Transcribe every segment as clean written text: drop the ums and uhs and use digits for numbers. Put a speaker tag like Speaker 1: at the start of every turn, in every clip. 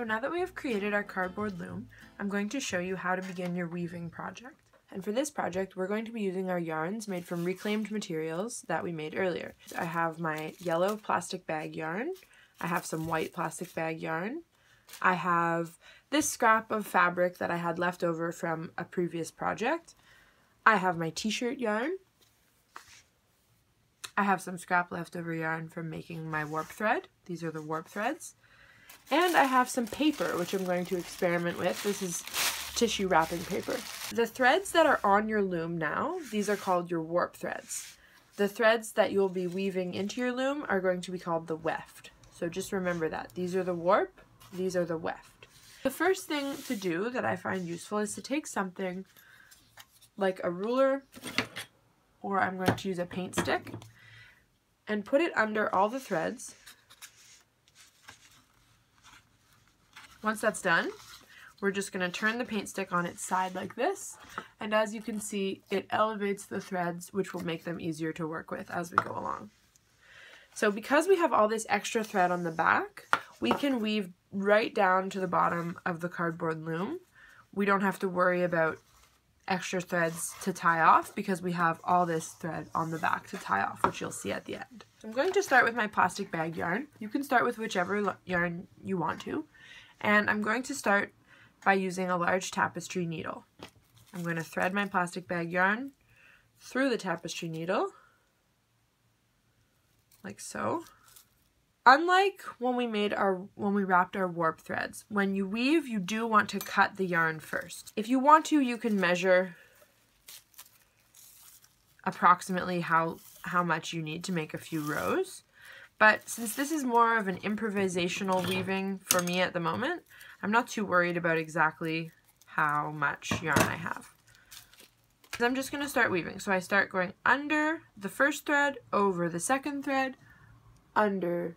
Speaker 1: So now that we have created our cardboard loom, I'm going to show you how to begin your weaving project. And for this project, we're going to be using our yarns made from reclaimed materials that we made earlier. I have my yellow plastic bag yarn, I have some white plastic bag yarn, I have this scrap of fabric that I had left over from a previous project, I have my t-shirt yarn, I have some scrap leftover yarn from making my warp thread. These are the warp threads. And I have some paper, which I'm going to experiment with. This is tissue wrapping paper. The threads that are on your loom now, these are called your warp threads. The threads that you'll be weaving into your loom are going to be called the weft. So just remember that. These are the warp, these are the weft. The first thing to do that I find useful is to take something like a ruler, or I'm going to use a paint stick, and put it under all the threads. Once that's done, we're just going to turn the paint stick on its side like this, and as you can see, it elevates the threads, which will make them easier to work with as we go along. So because we have all this extra thread on the back, we can weave right down to the bottom of the cardboard loom. We don't have to worry about extra threads to tie off because we have all this thread on the back to tie off, which you'll see at the end. So I'm going to start with my plastic bag yarn. You can start with whichever yarn you want to. And I'm going to start by using a large tapestry needle. I'm going to thread my plastic bag yarn through the tapestry needle, like so. Unlike when we wrapped our warp threads, when you weave, you do want to cut the yarn first. If you want to, you can measure approximately how much you need to make a few rows. But since this is more of an improvisational weaving for me at the moment, I'm not too worried about exactly how much yarn I have. So I'm just going to start weaving. So I start going under the first thread, over the second thread, under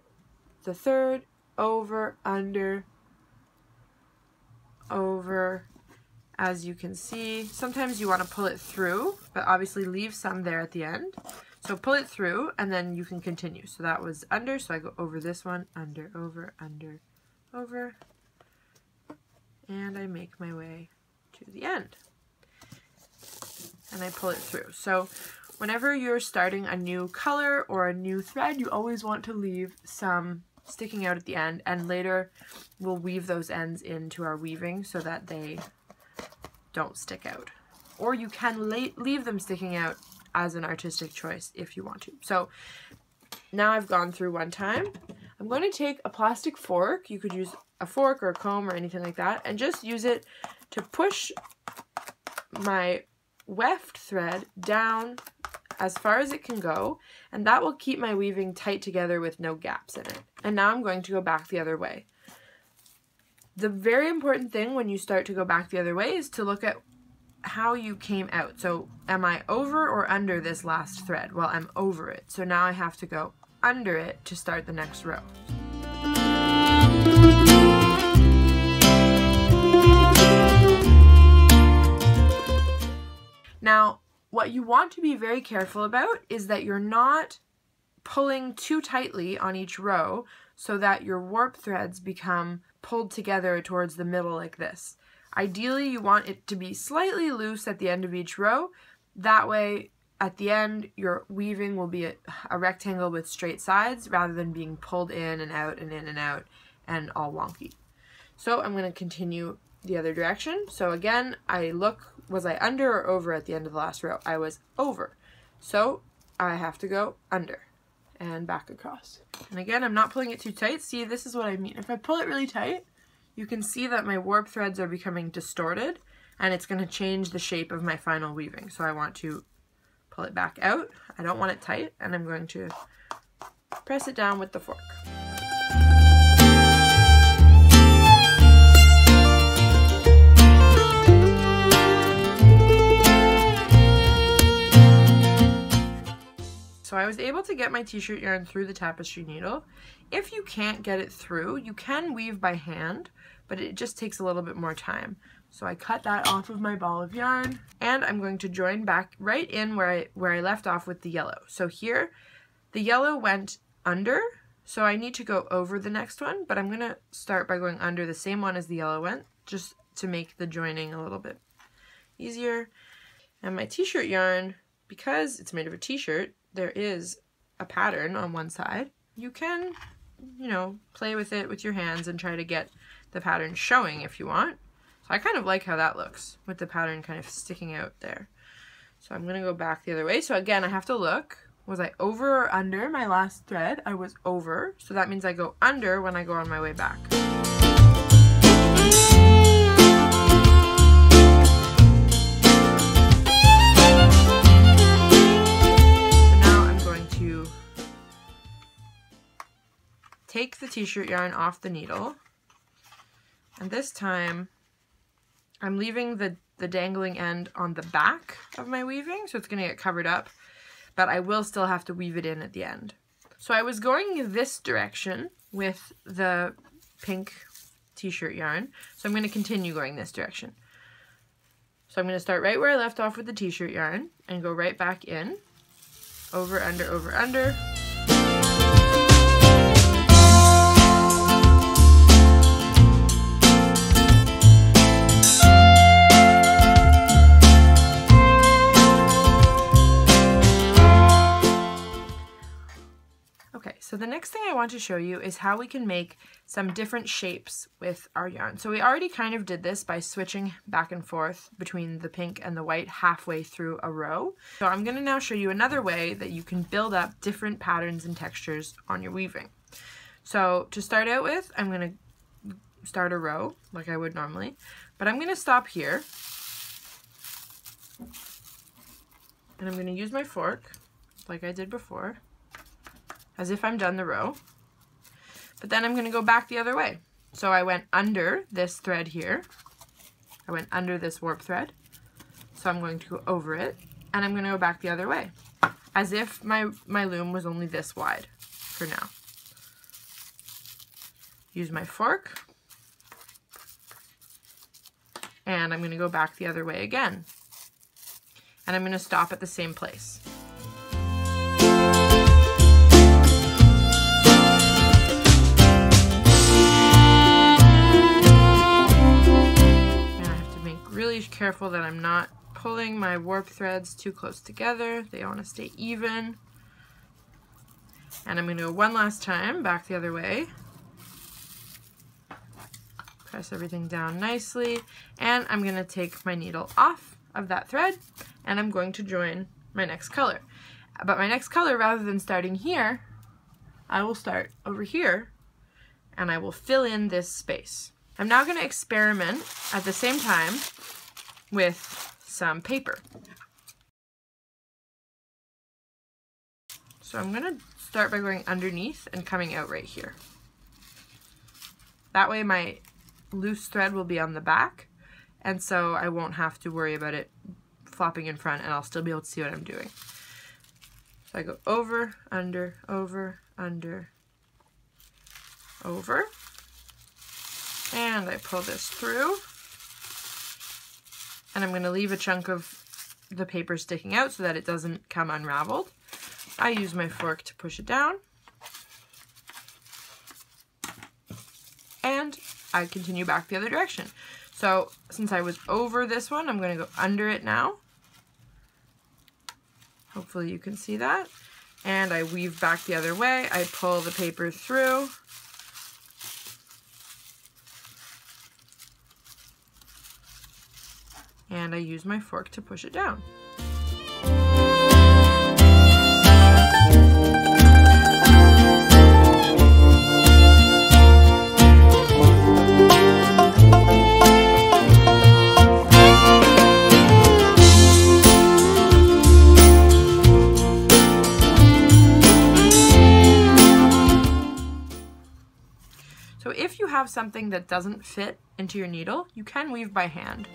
Speaker 1: the third, over, under, over. As you can see, sometimes you want to pull it through, but obviously leave some there at the end. So pull it through and then you can continue. So that was under, so I go over this one, under, over, over, and I make my way to the end. And I pull it through. So whenever you're starting a new color or a new thread, you always want to leave some sticking out at the end, and later we'll weave those ends into our weaving so that they don't stick out. Or you can leave them sticking out as an artistic choice if you want to. So now I've gone through one time. I'm going to take a plastic fork. You could use a fork or a comb or anything like that, and just use it to push my weft thread down as far as it can go, and that will keep my weaving tight together with no gaps in it. And now I'm going to go back the other way. The very important thing when you start to go back the other way is to look at how you came out. So am I over or under this last thread? Well, I'm over it. So now I have to go under it to start the next row. Now, what you want to be very careful about is that you're not pulling too tightly on each row so that your warp threads become pulled together towards the middle like this. Ideally, you want it to be slightly loose at the end of each row. That way, at the end, your weaving will be a rectangle with straight sides rather than being pulled in and out and in and out and all wonky. So I'm going to continue the other direction. So again, I look, was I under or over at the end of the last row? I was over. So I have to go under and back across. And again, I'm not pulling it too tight. See, this is what I mean. If I pull it really tight, you can see that my warp threads are becoming distorted, and it's going to change the shape of my final weaving. So I want to pull it back out. I don't want it tight, and I'm going to press it down with the fork. So I was able to get my t-shirt yarn through the tapestry needle. If you can't get it through, you can weave by hand, but it just takes a little bit more time. So I cut that off of my ball of yarn, and I'm going to join back right in where I left off with the yellow. So here, the yellow went under, So I need to go over the next one, but I'm gonna start by going under the same one as the yellow one, just to make the joining a little bit easier. And my t-shirt yarn, because it's made of a t-shirt, there is a pattern on one side. You can, you know, play with it with your hands and try to get the pattern showing if you want. So I kind of like how that looks with the pattern kind of sticking out there. So I'm gonna go back the other way. So again, I have to look. Was I over or under my last thread? I was over, so that means I go under when I go on my way back. So now I'm going to take the t-shirt yarn off the needle, and this time I'm leaving the dangling end on the back of my weaving, so it's gonna get covered up, but I will still have to weave it in at the end. So I was going this direction with the pink t-shirt yarn, so I'm going to continue going this direction. So I'm going to start right where I left off with the t-shirt yarn and go right back in, over, under, over, under. So the next thing I want to show you is how we can make some different shapes with our yarn. So we already kind of did this by switching back and forth between the pink and the white halfway through a row. So I'm going to now show you another way that you can build up different patterns and textures on your weaving. So to start out with, I'm going to start a row like I would normally, but I'm going to stop here and I'm going to use my fork like I did before, as if I'm done the row, but then I'm going to go back the other way. So I went under this thread here, I went under this warp thread, so I'm going to go over it, and I'm going to go back the other way, as if my loom was only this wide for now. Use my fork, and I'm going to go back the other way again, and I'm going to stop at the same place. Really careful that I'm not pulling my warp threads too close together. They want to stay even. And I'm going to go one last time back the other way. Press everything down nicely. And I'm going to take my needle off of that thread and I'm going to join my next color. But my next color, rather than starting here, I will start over here and I will fill in this space. I'm now going to experiment at the same time with some paper. So I'm going to start by going underneath and coming out right here. That way my loose thread will be on the back, and so I won't have to worry about it flopping in front, and I'll still be able to see what I'm doing. So I go over, under, over, under, over. And I pull this through, and I'm going to leave a chunk of the paper sticking out so that it doesn't come unraveled. I use my fork to push it down, and I continue back the other direction. So since I was over this one, I'm going to go under it now. Hopefully you can see that. And I weave back the other way. I pull the paper through. And I use my fork to push it down. So if you have something that doesn't fit into your needle, you can weave by hand.